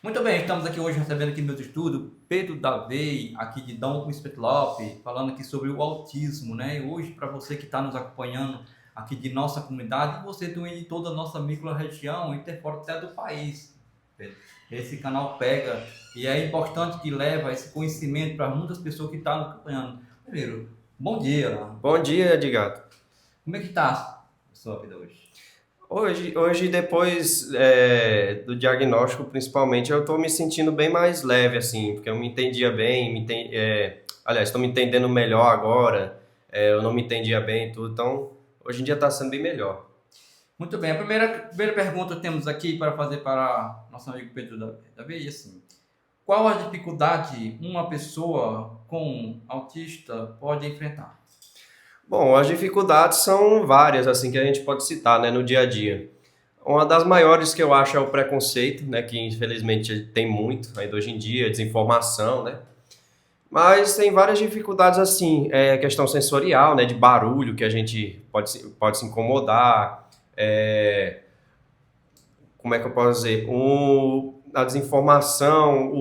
Muito bem, estamos aqui hoje recebendo aqui no meu estudo Pedro Davei, aqui de Dom Spetlop, falando aqui sobre o autismo, né? E hoje, para você que está nos acompanhando aqui de nossa comunidade, e você também de toda a nossa micro-região e até fora até do país, Pedro. Esse canal pega e é importante que leva esse conhecimento para muitas pessoas que estão nos acompanhando. Primeiro, bom dia. Bom dia, Edgar. Como é que está a sua vida hoje? Hoje depois do diagnóstico, principalmente, eu estou me sentindo bem mais leve, assim, porque eu me entendia bem, aliás, estou me entendendo melhor agora, eu não me entendia bem e tudo, então hoje em dia está sendo bem melhor. Muito bem, a primeira pergunta que temos aqui para fazer para nosso amigo Pedro Davi é assim: qual a dificuldade uma pessoa com autista pode enfrentar? Bom, as dificuldades são várias, assim, que a gente pode citar, né, no dia a dia. Uma das maiores que eu acho é o preconceito, né, que infelizmente tem muito ainda hoje em dia, desinformação, né? Mas tem várias dificuldades assim, questão sensorial, né, de barulho que a gente pode se incomodar, é, como é que eu posso dizer, a desinformação,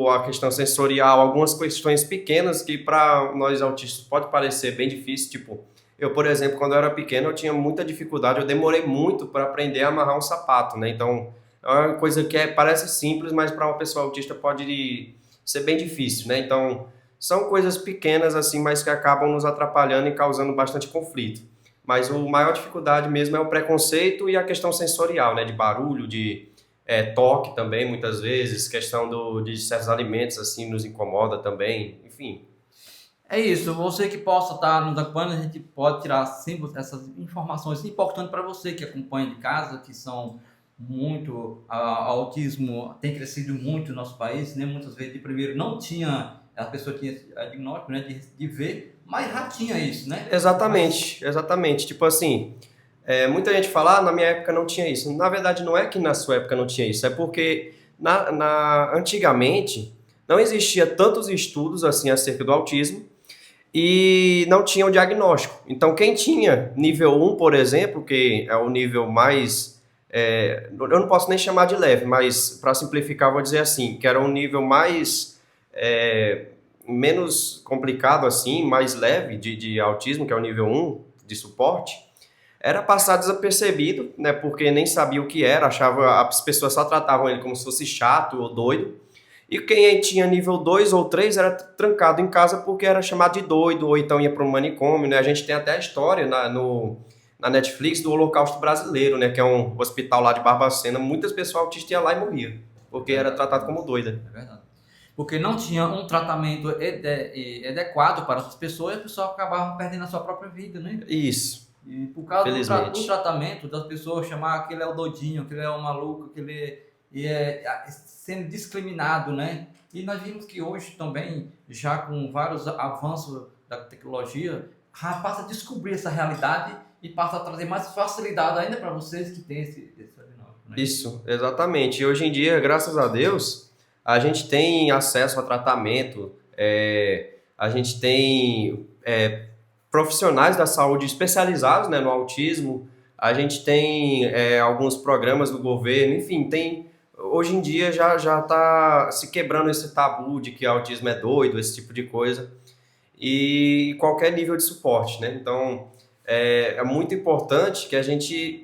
a questão sensorial, algumas questões pequenas que para nós autistas pode parecer bem difícil, tipo, eu, por exemplo, quando eu era pequeno, eu tinha muita dificuldade, eu demorei muito para aprender a amarrar um sapato, né? Então, é uma coisa que parece simples, mas para uma pessoa autista pode ser bem difícil, né? Então, são coisas pequenas assim, mas que acabam nos atrapalhando e causando bastante conflito. Mas a maior dificuldade mesmo é o preconceito e a questão sensorial, né? De barulho, de toque também, muitas vezes, questão de certos alimentos, assim, nos incomoda também, enfim. É isso, você que possa estar nos acompanhando, a gente pode tirar sempre essas informações importantes para você que acompanha de casa, que são muito, autismo tem crescido muito no nosso país, né? Muitas vezes de primeiro não tinha, a pessoa tinha esse diagnóstico, né, de ver, mas já tinha isso, né? Mas Exatamente, exatamente. Tipo assim, muita gente fala, na minha época não tinha isso. Na verdade, não é que na sua época não tinha isso, é porque antigamente não existia tantos estudos assim acerca do autismo e não tinha o diagnóstico. Então, quem tinha nível um, por exemplo, que é o nível mais. Eu não posso nem chamar de leve, mas para simplificar, vou dizer assim, que era um nível mais. Menos complicado assim, mais leve de autismo, que é o nível um de suporte, era passar desapercebido, né, porque nem sabia o que era, achava, as pessoas só tratavam ele como se fosse chato ou doido, e quem tinha nível 2 ou 3 era trancado em casa porque era chamado de doido, ou então ia para um manicômio, né? A gente tem até a história na Netflix do Holocausto Brasileiro, né? Que é um hospital lá de Barbacena. Muitas pessoas autistas iam lá e morriam, é porque era verdade, tratado como doida. é verdade. Porque não tinha um tratamento adequado para essas pessoas e a pessoa acabava perdendo a sua própria vida, né? Isso, E por causa do infelizmente. tratamento, das pessoas chamar aquele é o doidinho, aquele é o maluco, e sendo discriminado, né? E nós vimos que hoje também, já com vários avanços da tecnologia, já passa a descobrir essa realidade e passa a trazer mais facilidade ainda para vocês que têm esse diagnóstico, não é isso? Isso, exatamente. E hoje em dia, graças a Deus, a gente tem acesso a tratamento, a gente tem profissionais da saúde especializados, né, no autismo, a gente tem alguns programas do governo, enfim, tem. Hoje em dia já está se quebrando esse tabu de que autismo é doido, esse tipo de coisa, e qualquer nível de suporte, né? Então, é muito importante que a gente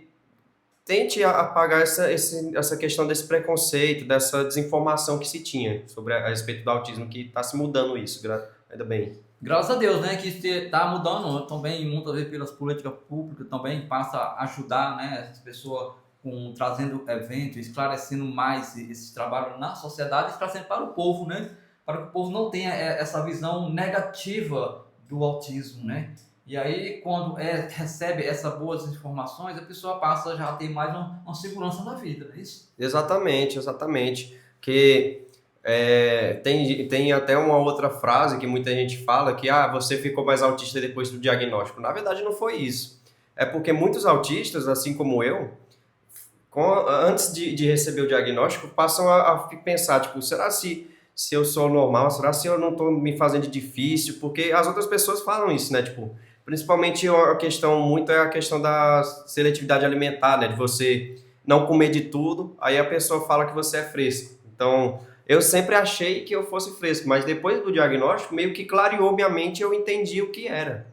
tente apagar essa questão desse preconceito, dessa desinformação que se tinha sobre a respeito do autismo, que está se mudando isso, ainda bem. Graças a Deus, né, que está mudando também, muitas vezes pelas políticas públicas também passa a ajudar, né, essas pessoas trazendo eventos, esclarecendo mais esse trabalho na sociedade e trazendo para o povo, né, para que o povo não tenha essa visão negativa do autismo, né. E aí, quando recebe essas boas informações, a pessoa passa já a ter mais uma segurança na vida, não é isso? Exatamente, exatamente. Que tem até uma outra frase que muita gente fala que você ficou mais autista depois do diagnóstico. Na verdade, não foi isso. É porque muitos autistas, assim como eu, antes de receber o diagnóstico, passam a pensar, tipo, será se eu sou normal? Será se eu não estou me fazendo de difícil? Porque as outras pessoas falam isso, né? Tipo, principalmente a questão, muito é a questão da seletividade alimentar, né? De você não comer de tudo, aí a pessoa fala que você é fresco. Então, eu sempre achei que eu fosse fresco, mas depois do diagnóstico, meio que clareou minha mente e eu entendi o que era.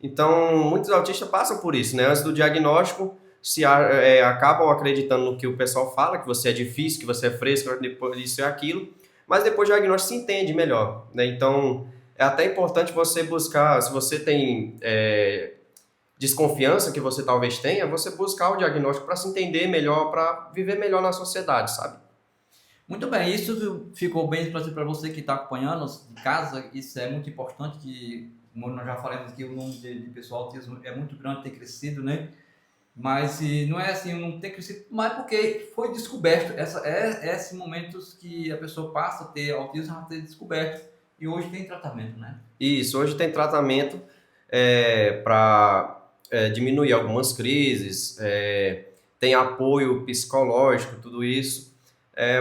Então, muitos autistas passam por isso, né? Antes do diagnóstico, acabam acreditando no que o pessoal fala, que você é difícil, que você é fresco, depois isso e aquilo, mas depois do diagnóstico se entende melhor, né? Então, é até importante você buscar, se você tem desconfiança que você talvez tenha, você buscar o diagnóstico para se entender melhor, para viver melhor na sociedade, sabe? Muito bem, isso ficou bem esclarecido para você que está acompanhando de casa. Isso é muito importante, que como nós já falamos aqui, o número de pessoal autismo é muito grande, tem crescido, né? Mas não é assim, não tem crescido, mas porque foi descoberto. Esses momentos que a pessoa passa a ter autismo, a ter descoberto. E hoje tem tratamento, né? Isso, hoje tem tratamento para diminuir algumas crises, tem apoio psicológico, tudo isso.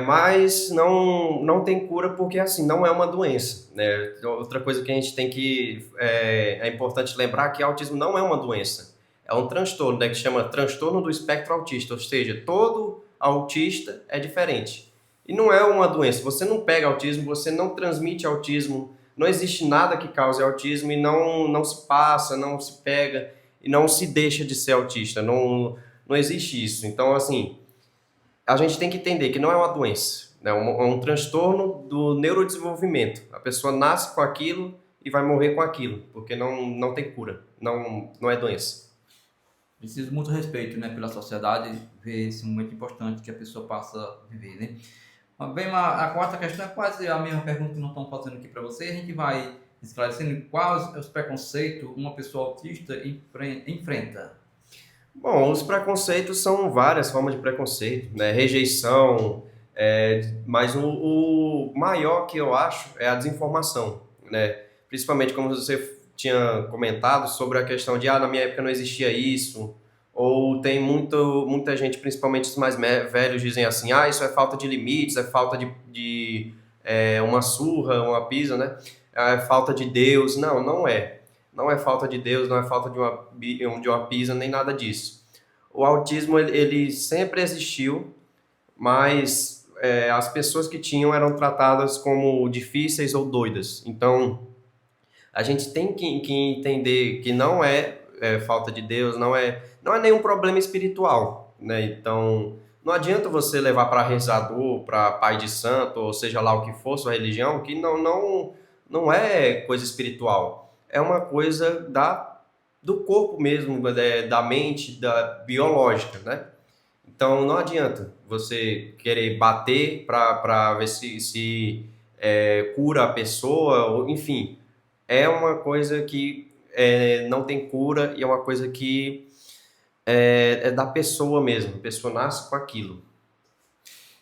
Mas não tem cura porque, assim, não é uma doença, né? Outra coisa que a gente tem que... É importante lembrar que autismo não é uma doença. É um transtorno, né, que chama transtorno do espectro autista, ou seja, todo autista é diferente. E não é uma doença. Você não pega autismo, você não transmite autismo, não existe nada que cause autismo e não se passa, não se pega e não se deixa de ser autista. Não existe isso. Então, assim, a gente tem que entender que não é uma doença, né? É um transtorno do neurodesenvolvimento. A pessoa nasce com aquilo e vai morrer com aquilo, porque não tem cura, não é doença. Preciso muito respeito, né, pela sociedade, ver esse momento importante que a pessoa passa a viver, né? Mas bem, a quarta questão é quase a mesma pergunta que nós estamos fazendo aqui para você. A gente vai esclarecendo quais os preconceitos uma pessoa autista enfrenta. Bom, os preconceitos são várias formas de preconceito, né? Rejeição, mas o maior que eu acho é a desinformação, né? Principalmente como você tinha comentado sobre a questão de, na minha época não existia isso, ou tem muita gente, principalmente os mais velhos, dizem assim, isso é falta de limites, é falta de uma surra, uma pisa, né? É falta de Deus. Não é. Não é falta de Deus, não é falta de uma pisa, nem nada disso. O autismo, ele sempre existiu, mas as pessoas que tinham eram tratadas como difíceis ou doidas. Então, a gente tem que entender que não é falta de Deus, não é nenhum problema espiritual, né? Então, não adianta você levar para rezador, para pai de santo, ou seja lá o que for, sua religião, que não é coisa espiritual. É uma coisa do corpo mesmo, da mente, da biológica, né? Então, não adianta você querer bater para ver se cura a pessoa, ou, enfim. É uma coisa que não tem cura e é uma coisa que é da pessoa mesmo. A pessoa nasce com aquilo.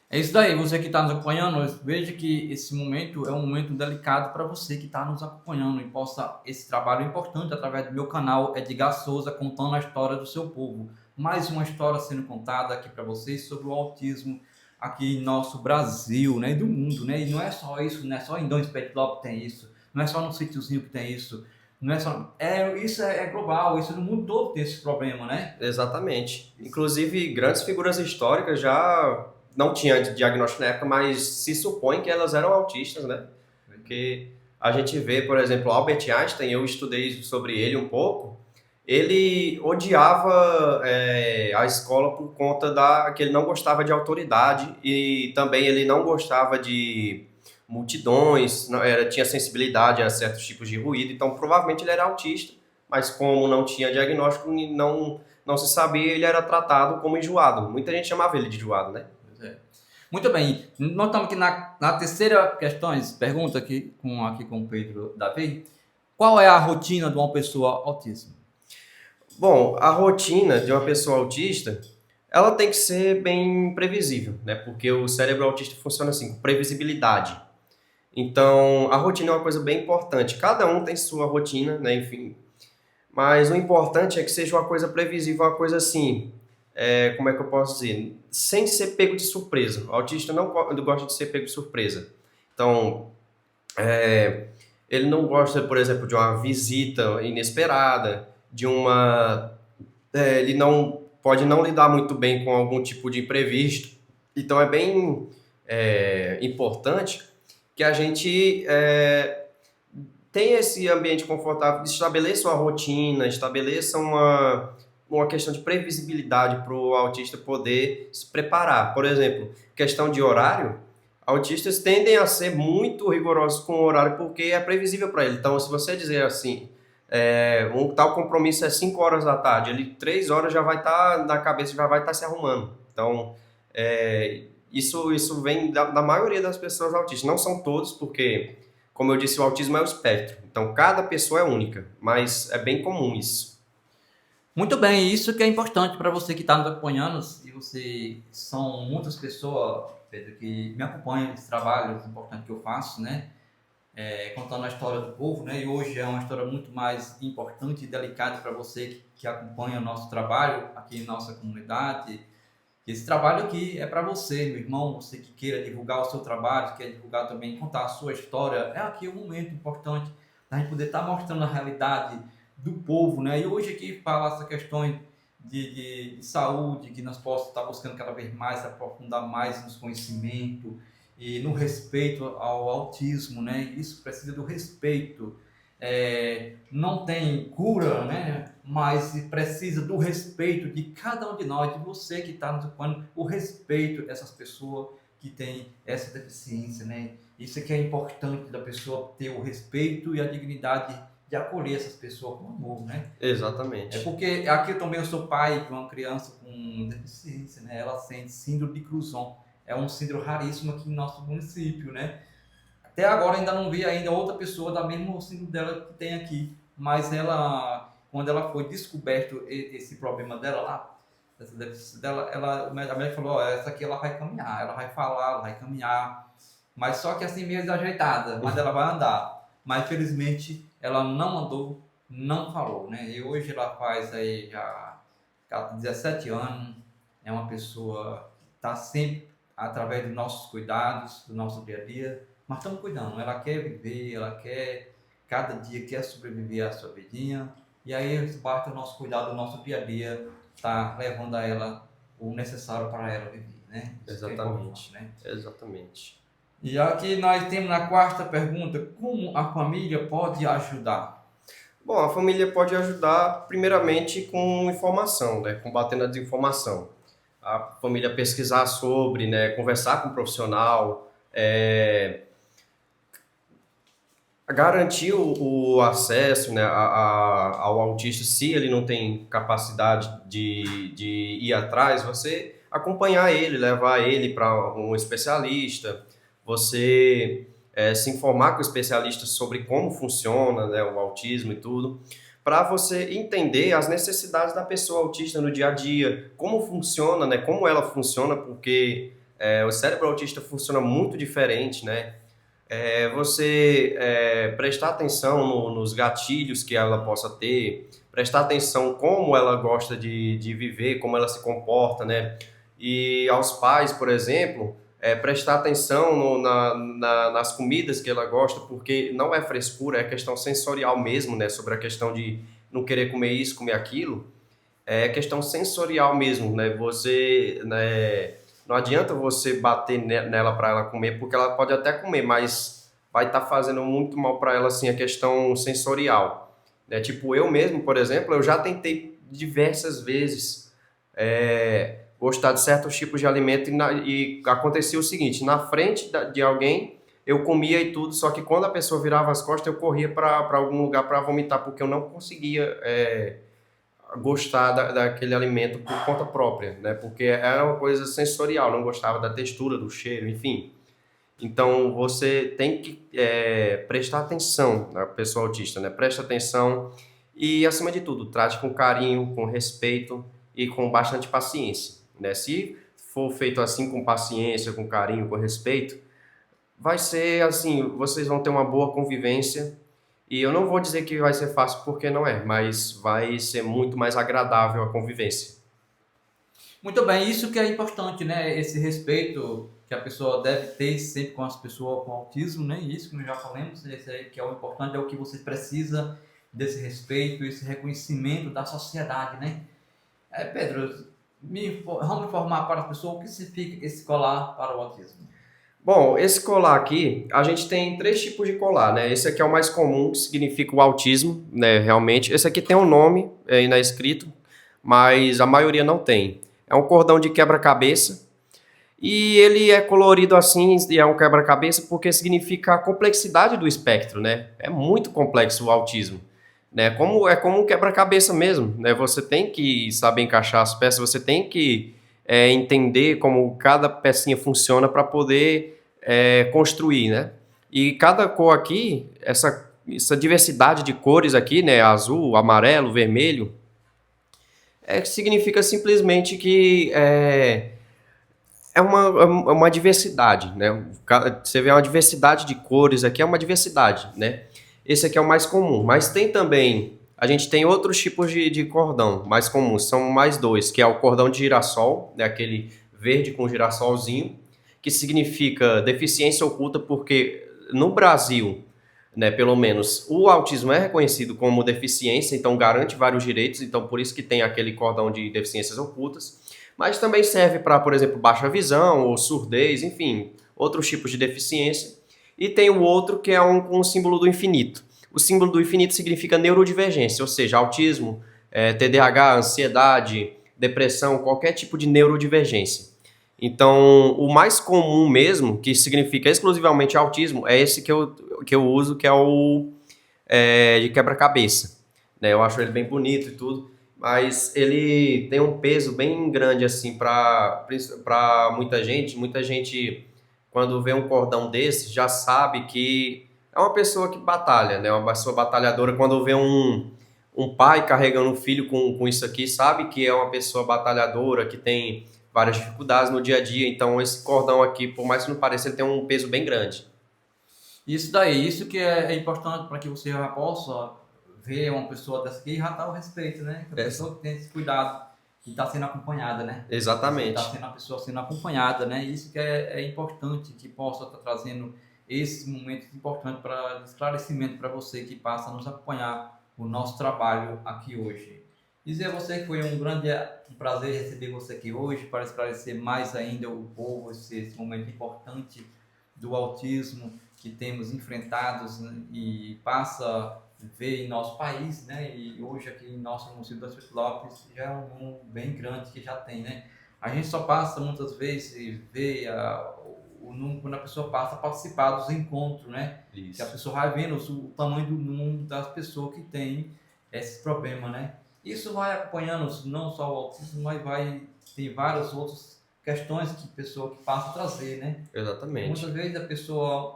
É isso daí, você que está nos acompanhando, veja que esse momento é um momento delicado para você que está nos acompanhando e possa esse trabalho importante através do meu canal Edgar Souza, contando a história do seu povo. Mais uma história sendo contada aqui para vocês sobre o autismo aqui em nosso Brasil, né, e do mundo, né? E não é só isso, não é só em Dom Espetlau que tem isso, não é só no sítiozinho que tem isso, não é só... isso é global, isso no mundo todo tem esse problema, né? Exatamente. Inclusive, grandes figuras históricas já não tinham diagnóstico na época, mas se supõe que elas eram autistas, né? Porque a gente vê, por exemplo, Albert Einstein, eu estudei sobre ele um pouco, ele odiava a escola por conta que ele não gostava de autoridade e também ele não gostava de multidões, tinha sensibilidade a certos tipos de ruído, então provavelmente ele era autista, mas como não tinha diagnóstico, não se sabia, ele era tratado como enjoado. Muita gente chamava ele de enjoado, né? Muito bem, nós estamos aqui na terceira questão, pergunta aqui com o Pedro Davi. Qual é a rotina de uma pessoa autista? Bom, a rotina de uma pessoa autista, ela tem que ser bem previsível, né? Porque o cérebro autista funciona assim, com previsibilidade. Então, a rotina é uma coisa bem importante. Cada um tem sua rotina, né? Enfim. Mas o importante é que seja uma coisa previsível, uma coisa assim, como é que eu posso dizer? Sem ser pego de surpresa. O autista não gosta de ser pego de surpresa. Então, ele não gosta, por exemplo, de uma visita inesperada, ele não pode não lidar muito bem com algum tipo de imprevisto. Então, é bem importante que a gente tenha esse ambiente confortável, estabeleça uma rotina, estabeleça uma questão de previsibilidade para o autista poder se preparar. Por exemplo, questão de horário, autistas tendem a ser muito rigorosos com o horário porque é previsível para ele. Então, se você dizer assim, um tal compromisso é 5 horas da tarde, ele 3 horas já vai estar na cabeça, já vai estar se arrumando. Então, isso vem da maioria das pessoas autistas. Não são todos, porque, como eu disse, o autismo é o espectro. Então, cada pessoa é única, mas é bem comum isso. Muito bem, isso que é importante para você que está nos acompanhando, e você são muitas pessoas, Pedro, que me acompanham nesse trabalho importante que eu faço, né? Contando a história do povo, né? E hoje é uma história muito mais importante e delicada para você que acompanha o nosso trabalho aqui em nossa comunidade. Esse trabalho aqui é para você, meu irmão, você que queira divulgar o seu trabalho, quer divulgar também, contar a sua história. É aqui um momento importante da gente poder estar mostrando a realidade do povo, né? E hoje aqui fala essa questão de saúde, que nós possamos estar buscando cada vez mais, aprofundar mais nos conhecimentos e no respeito ao autismo, né? Isso precisa do respeito. Não tem cura, né? Mas precisa do respeito de cada um de nós, de você que está nos ocupando, o respeito dessas pessoas que têm essa deficiência, né? Isso é que é importante da pessoa ter o respeito e a dignidade de acolher essas pessoas com amor, né? Exatamente. Porque aqui também eu sou pai de uma criança com deficiência, né? Ela sente síndrome de Cruzon. É um síndrome raríssimo aqui no nosso município, né? Até agora ainda não vi ainda outra pessoa da mesma síndrome dela que tem aqui, mas ela, quando ela foi descoberto esse problema dela lá, essa deficiência dela, a médica falou, essa aqui ela vai caminhar, ela vai falar, ela vai caminhar, mas só que assim meio desajeitada, mas ela vai andar. Mas felizmente ela não andou, não falou, né? E hoje ela faz aí já 17 anos, é uma pessoa que está sempre através dos nossos cuidados, do nosso dia a dia, mas estamos cuidando. Ela quer viver, ela quer, cada dia quer sobreviver a sua vidinha, e aí basta o nosso cuidado, o nosso dia a dia, tá levando a ela o necessário para ela viver, né? Isso Exatamente. né? Exatamente. E aqui nós temos na quarta pergunta, como a família pode ajudar? Bom, a família pode ajudar primeiramente com informação, né? Combatendo a desinformação. A família pesquisar sobre, né? Conversar com o profissional, garantir o acesso, né, ao autista, se ele não tem capacidade de ir atrás, você acompanhar ele, levar ele para um especialista, você se informar com o especialista sobre como funciona, né, o autismo e tudo, para você entender as necessidades da pessoa autista no dia a dia, como funciona, né, como ela funciona, porque o cérebro autista funciona muito diferente, né? Você prestar atenção nos gatilhos que ela possa ter, prestar atenção como ela gosta de viver, como ela se comporta, né? E aos pais, por exemplo, prestar atenção nas comidas que ela gosta, porque não é frescura, é questão sensorial mesmo, né? Sobre a questão de não querer comer isso, comer aquilo, é questão sensorial mesmo, né? Você, né? Não adianta você bater nela para ela comer, porque ela pode até comer, mas vai estar fazendo muito mal para ela, assim, a questão sensorial, né? Tipo, eu mesmo, por exemplo, eu já tentei diversas vezes gostar de certos tipos de alimento e acontecia o seguinte, na frente de alguém eu comia e tudo, só que quando a pessoa virava as costas eu corria para algum lugar para vomitar, porque eu não conseguia gostar daquele alimento por conta própria, né? Porque era uma coisa sensorial, não gostava da textura, do cheiro, enfim. Então, você tem que prestar atenção na pessoa autista, né? Presta atenção e, acima de tudo, trate com carinho, com respeito e com bastante paciência, né? Se for feito assim, com paciência, com carinho, com respeito, vai ser assim, vocês vão ter uma boa convivência e eu não vou dizer que vai ser fácil porque não é, mas vai ser muito mais agradável a convivência. Muito bem, isso que é importante, né? Esse respeito que a pessoa deve ter sempre com as pessoas com autismo, né? Isso que nós já falamos, esse aí que é o importante, é o que você precisa desse respeito, esse reconhecimento da sociedade, né? Pedro, vamos informar para as pessoas o que significa esse colar para o autismo. Bom, esse colar aqui, a gente tem três tipos de colar, né? Esse aqui é o mais comum, que significa o autismo, né? Realmente. Esse aqui tem um nome aí na escrito, mas a maioria não tem. É um cordão de quebra-cabeça e ele é colorido assim, e é um quebra-cabeça porque significa a complexidade do espectro, né? É muito complexo o autismo, né? É como um quebra-cabeça mesmo, né? Você tem que saber encaixar as peças, você tem que entender como cada pecinha funciona para poder construir, né? E cada cor aqui, essa diversidade de cores aqui, né? Azul, amarelo, vermelho, significa simplesmente que é uma diversidade, né? Você vê uma diversidade de cores aqui, é uma diversidade, né? Esse aqui é o mais comum, mas tem também, a gente tem outros tipos de cordão mais comuns, são mais dois, que é o cordão de girassol, né? Aquele verde com girassolzinho, que significa deficiência oculta, porque no Brasil, né, pelo menos, o autismo é reconhecido como deficiência, então garante vários direitos, então por isso que tem aquele cordão de deficiências ocultas, mas também serve para, por exemplo, baixa visão ou surdez, enfim, outros tipos de deficiência. E tem o outro que é com o símbolo do infinito. O símbolo do infinito significa neurodivergência, ou seja, autismo, TDAH, ansiedade, depressão, qualquer tipo de neurodivergência. Então, o mais comum mesmo, que significa exclusivamente autismo, é esse que eu uso, que é o de quebra-cabeça. Né? Eu acho ele bem bonito e tudo, mas ele tem um peso bem grande assim para muita gente. Muita gente, quando vê um cordão desse, já sabe que é uma pessoa que batalha, né? Uma pessoa batalhadora. Quando vê um pai carregando um filho com isso aqui, sabe que é uma pessoa batalhadora, que tem várias dificuldades no dia a dia. Então, esse cordão aqui, por mais que não pareça, ele tem um peso bem grande. Isso daí, isso que é importante para que você já possa ver uma pessoa dessa aqui e já tá o respeito, né? Que a pessoa que tem esse cuidado e está sendo acompanhada, né? Está Exatamente. sendo a pessoa sendo acompanhada, né? Isso que é importante, que possa estar trazendo esses momentos importantes para esclarecimento para você que passa a nos acompanhar o nosso trabalho aqui hoje. Dizer a você que foi um grande prazer receber você aqui hoje para esclarecer mais ainda o povo esse momento importante do autismo que temos enfrentados, né, e passa a ver em nosso país, né? E hoje aqui em nosso município das Petrópolis já é um número bem grande que já tem, né? A gente só passa muitas vezes e vê o número quando a pessoa passa a participar dos encontros, né? Que a Isso. pessoa vai vendo o tamanho do número das pessoas que tem esse problema, né? Isso vai acompanhando não só o autismo, mas tem várias outras questões que a pessoa que passa a trazer, né? Muitas Exatamente. vezes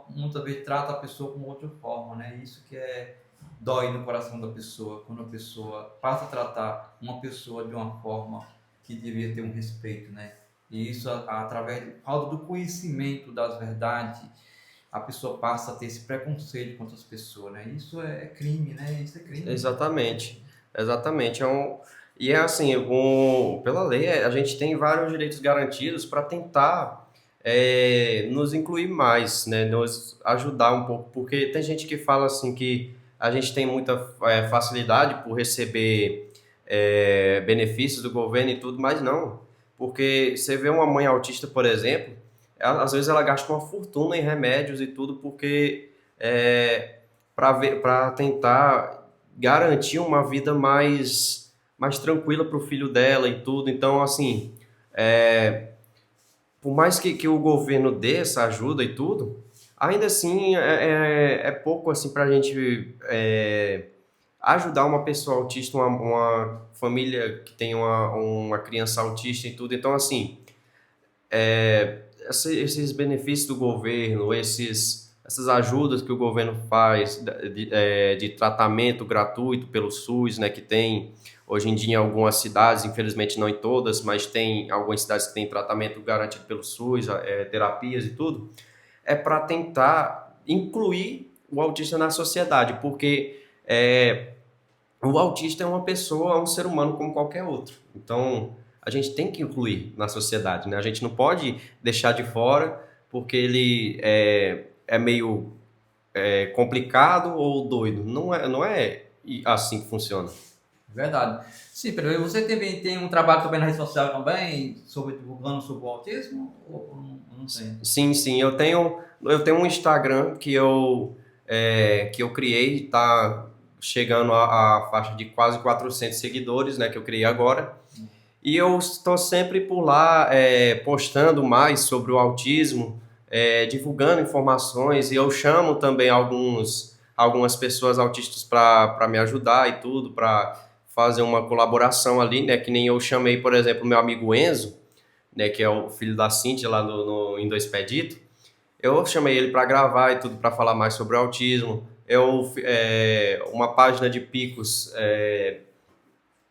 muitas vezes trata a pessoa com outra forma, né? Isso que dói no coração da pessoa, quando a pessoa passa a tratar uma pessoa de uma forma que devia ter um respeito, né? E isso através de falta do conhecimento das verdades, a pessoa passa a ter esse preconceito contra as pessoas, né? Isso é crime, né? Isso é crime. Exatamente. Exatamente. E é assim, pela lei, a gente tem vários direitos garantidos para tentar nos incluir mais, né? Nos ajudar um pouco, porque tem gente que fala assim que a gente tem muita facilidade por receber benefícios do governo e tudo, mas não. Porque você vê uma mãe autista, por exemplo, às vezes ela gasta uma fortuna em remédios e tudo, porque para tentar garantir uma vida mais tranquila para o filho dela e tudo. Então, assim, por mais que o governo dê essa ajuda e tudo, ainda assim é pouco assim para a gente ajudar uma pessoa autista, uma família que tem uma criança autista e tudo. Então, assim, esses benefícios do governo, essas ajudas que o governo faz de tratamento gratuito pelo SUS, né, que tem hoje em dia em algumas cidades, infelizmente não em todas, mas tem algumas cidades que têm tratamento garantido pelo SUS, terapias e tudo, é para tentar incluir o autista na sociedade, porque o autista é uma pessoa, é um ser humano como qualquer outro. Então, a gente tem que incluir na sociedade, né? A gente não pode deixar de fora porque ele é meio complicado ou doido. Não é assim que funciona. Verdade. Sim, Pedro, e você tem um trabalho também na rede social também, divulgando sobre o autismo? Ou não tem? Sim, sim, eu tenho um Instagram que eu criei, tá chegando à faixa de quase 400 seguidores, né, que eu criei agora. E eu estou sempre por lá postando mais sobre o autismo, divulgando informações, e eu chamo também algumas pessoas autistas para me ajudar e tudo, para fazer uma colaboração ali, né? Que nem eu chamei, por exemplo, meu amigo Enzo, né? Que é o filho da Cíntia lá em Dois Peditos. Eu chamei ele para gravar e tudo, para falar mais sobre o autismo. Uma página de Picos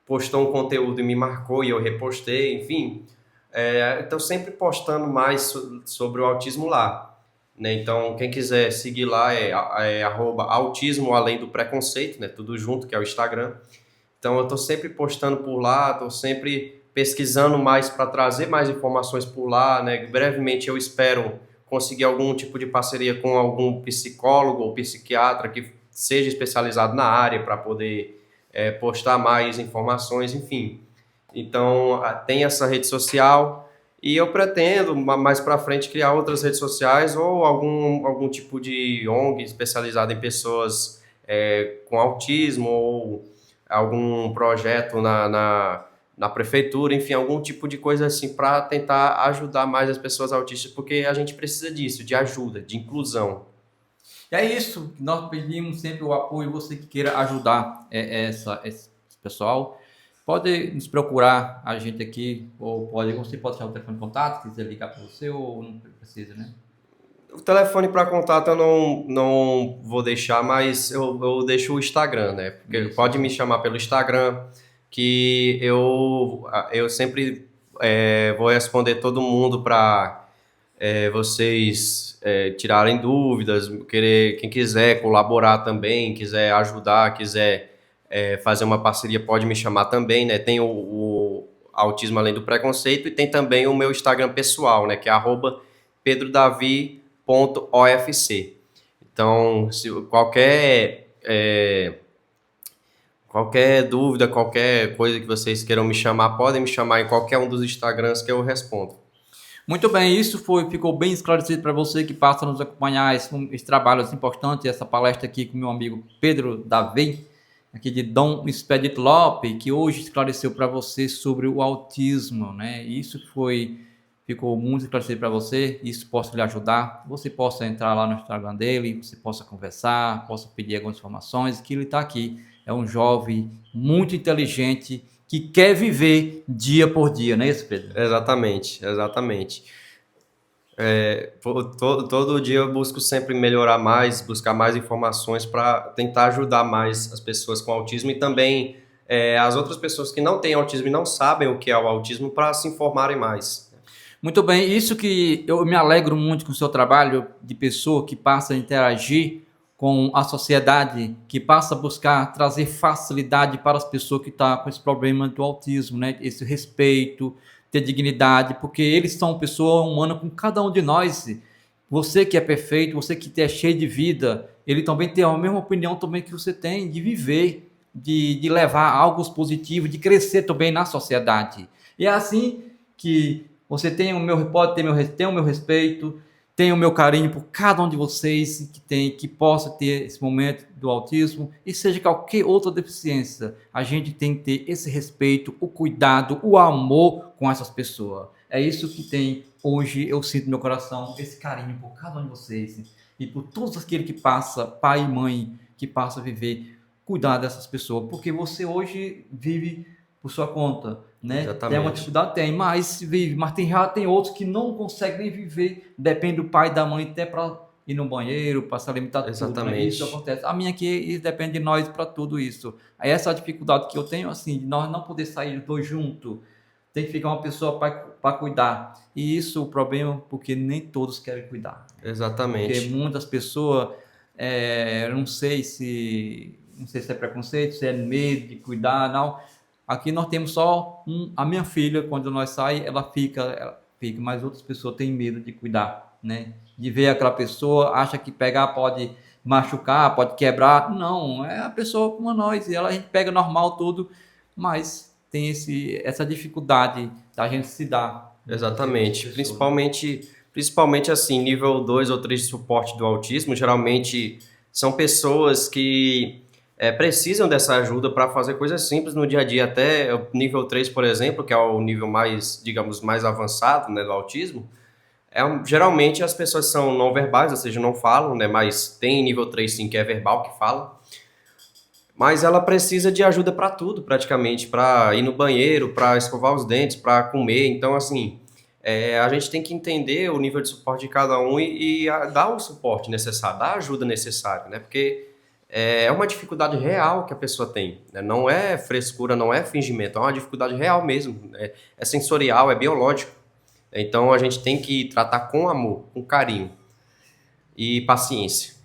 postou um conteúdo e me marcou e eu repostei, enfim. Estou sempre postando mais sobre o autismo lá. Né? Então, quem quiser seguir lá é @autismo além do preconceito, né? Tudo junto, que é o Instagram. Então, eu estou sempre postando por lá, estou sempre pesquisando mais para trazer mais informações por lá. Né? Brevemente, eu espero conseguir algum tipo de parceria com algum psicólogo ou psiquiatra que seja especializado na área para poder postar mais informações, enfim. Então, tem essa rede social e eu pretendo, mais para frente, criar outras redes sociais ou algum tipo de ONG especializada em pessoas com autismo ou algum projeto na prefeitura, enfim, algum tipo de coisa assim para tentar ajudar mais as pessoas autistas, porque a gente precisa disso, de ajuda, de inclusão. E é isso, nós pedimos sempre o apoio, você que queira ajudar esse pessoal, pode nos procurar, a gente aqui, ou você pode deixar o telefone de contato, se quiser ligar para você, ou não precisa, né? O telefone para contato eu não vou deixar, mas eu deixo o Instagram, né? Porque Isso. pode me chamar pelo Instagram, que eu sempre vou responder todo mundo para vocês tirarem dúvidas, quem quiser colaborar também, quiser ajudar, quiser fazer uma parceria, pode me chamar também, né? Tem o Autismo Além do Preconceito e tem também o meu Instagram pessoal, né? Que é @pedrodavi.ofc. Então, se qualquer dúvida, qualquer coisa que vocês queiram me chamar, podem me chamar em qualquer um dos Instagrams que eu respondo. Muito bem, ficou bem esclarecido para você que passa a nos acompanhar esse trabalho importante, essa palestra aqui com meu amigo Pedro Davi, aqui de Dom Expedito Lopes, que hoje esclareceu para você sobre o autismo, né? Ficou muito esclarecido para você, isso possa lhe ajudar. Você possa entrar lá no Instagram dele, você possa conversar, possa pedir algumas informações, que ele está aqui. É um jovem muito inteligente que quer viver dia por dia, não é isso, Pedro? Exatamente, exatamente. Todo dia eu busco sempre melhorar mais, buscar mais informações para tentar ajudar mais as pessoas com autismo e também as outras pessoas que não têm autismo e não sabem o que é o autismo para se informarem mais. Muito bem, isso que eu me alegro muito com o seu trabalho de pessoa que passa a interagir com a sociedade, que passa a buscar trazer facilidade para as pessoas que estão com esse problema do autismo, né? Esse respeito, ter dignidade, porque eles são pessoa humana com cada um de nós. Você que é perfeito, você que é cheio de vida, ele também tem a mesma opinião também que você tem de viver, de levar algo positivo, de crescer também na sociedade. E é assim que você pode ter o meu respeito, tem o meu carinho por cada um de vocês que possa ter esse momento do autismo e seja qualquer outra deficiência. A gente tem que ter esse respeito, o cuidado, o amor com essas pessoas. É isso que tem hoje, eu sinto no meu coração, esse carinho por cada um de vocês e por todos aqueles que passa, pai e mãe, que passa a viver, cuidar dessas pessoas, porque você hoje vive por sua conta, né? Exatamente. Tem uma dificuldade, mas vive, mas tem outros que não conseguem nem viver, depende do pai e da mãe até para ir no banheiro, para se alimentar. Exatamente. Tudo, né? Isso acontece. A minha aqui depende de nós para tudo isso. Aí essa dificuldade que eu tenho, assim, de nós não poder sair os dois juntos, tem que ficar uma pessoa para cuidar. E isso é o problema, porque nem todos querem cuidar. Exatamente. Porque muitas pessoas, não sei se é preconceito, se é medo de cuidar, não. Aqui nós temos só a minha filha, quando nós sai, ela fica, mas outras pessoas têm medo de cuidar, né? De ver aquela pessoa, acha que pegar pode machucar, pode quebrar. Não, é a pessoa como nós, e a gente pega normal tudo, mas tem essa dificuldade da gente se dar. Exatamente. Principalmente assim, nível 2 ou 3 de suporte do autismo, geralmente são pessoas que precisam dessa ajuda para fazer coisas simples no dia a dia. Até o nível 3, por exemplo, que é o nível mais, digamos, mais avançado, né, do autismo, geralmente as pessoas são não verbais, ou seja, não falam, né, mas tem nível 3 sim, que é verbal, que fala. Mas ela precisa de ajuda para tudo, praticamente, para ir no banheiro, para escovar os dentes, para comer. Então, assim, a gente tem que entender o nível de suporte de cada um e dar o suporte necessário, dar a ajuda necessária, né? Porque é uma dificuldade real que a pessoa tem, né? Não é frescura, não é fingimento, é uma dificuldade real mesmo. É sensorial, é biológico. Então, a gente tem que tratar com amor, com carinho e paciência.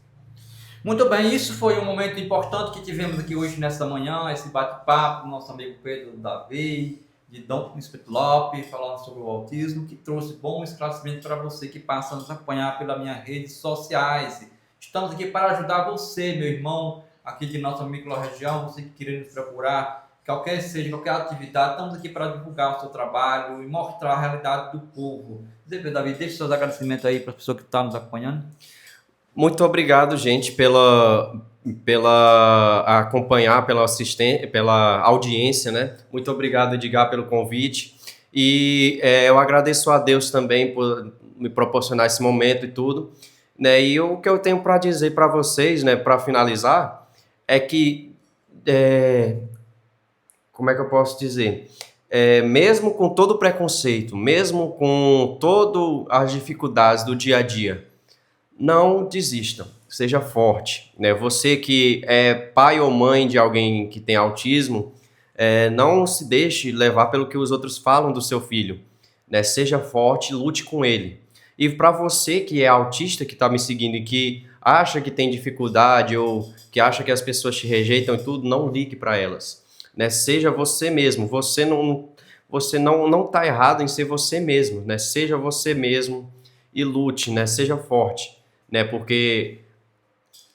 Muito bem, isso foi um momento importante que tivemos aqui hoje nesta manhã, esse bate-papo com nosso amigo Pedro Davi, de Dom Príncipe Lopes, falando sobre o autismo, que trouxe bom esclarecimento para você que passa a nos acompanhar pelas minhas redes sociais. Estamos aqui para ajudar você, meu irmão, aqui de nossa microrregião, você que queira nos procurar, qualquer atividade, estamos aqui para divulgar o seu trabalho e mostrar a realidade do povo. Pedro Davi, deixe seus agradecimentos aí para as pessoas que estão nos acompanhando. Muito obrigado, gente, pela acompanhar, pela assistência, pela audiência, né? Muito obrigado, Edgar, pelo convite. E eu agradeço a Deus também por me proporcionar esse momento e tudo. Né? E o que eu tenho para dizer para vocês, né, para finalizar, é que, como é que eu posso dizer? Mesmo com todo o preconceito, mesmo com todas as dificuldades do dia a dia, não desistam, seja forte, né? Você que é pai ou mãe de alguém que tem autismo, não se deixe levar pelo que os outros falam do seu filho, né? Seja forte, lute com ele. E para você que é autista, que está me seguindo e que acha que tem dificuldade ou que acha que as pessoas te rejeitam e tudo, não ligue para elas, né? Seja você mesmo, você não está errado em ser você mesmo, né? Seja você mesmo e lute, né? Seja forte. Né? Porque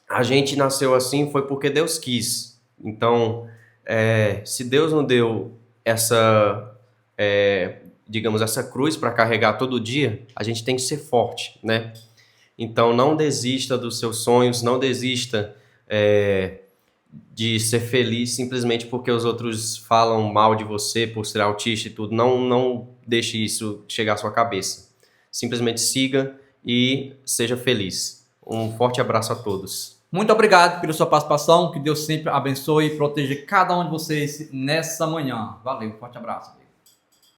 a gente nasceu assim foi porque Deus quis. Então, se Deus não deu essa, digamos, essa cruz para carregar todo dia, a gente tem que ser forte, né? Então, não desista dos seus sonhos, não desista de ser feliz simplesmente porque os outros falam mal de você por ser autista e tudo. Não deixe isso chegar à sua cabeça. Simplesmente siga e seja feliz. Um forte abraço a todos. Muito obrigado pela sua participação, que Deus sempre abençoe e proteja cada um de vocês nessa manhã. Valeu, forte abraço.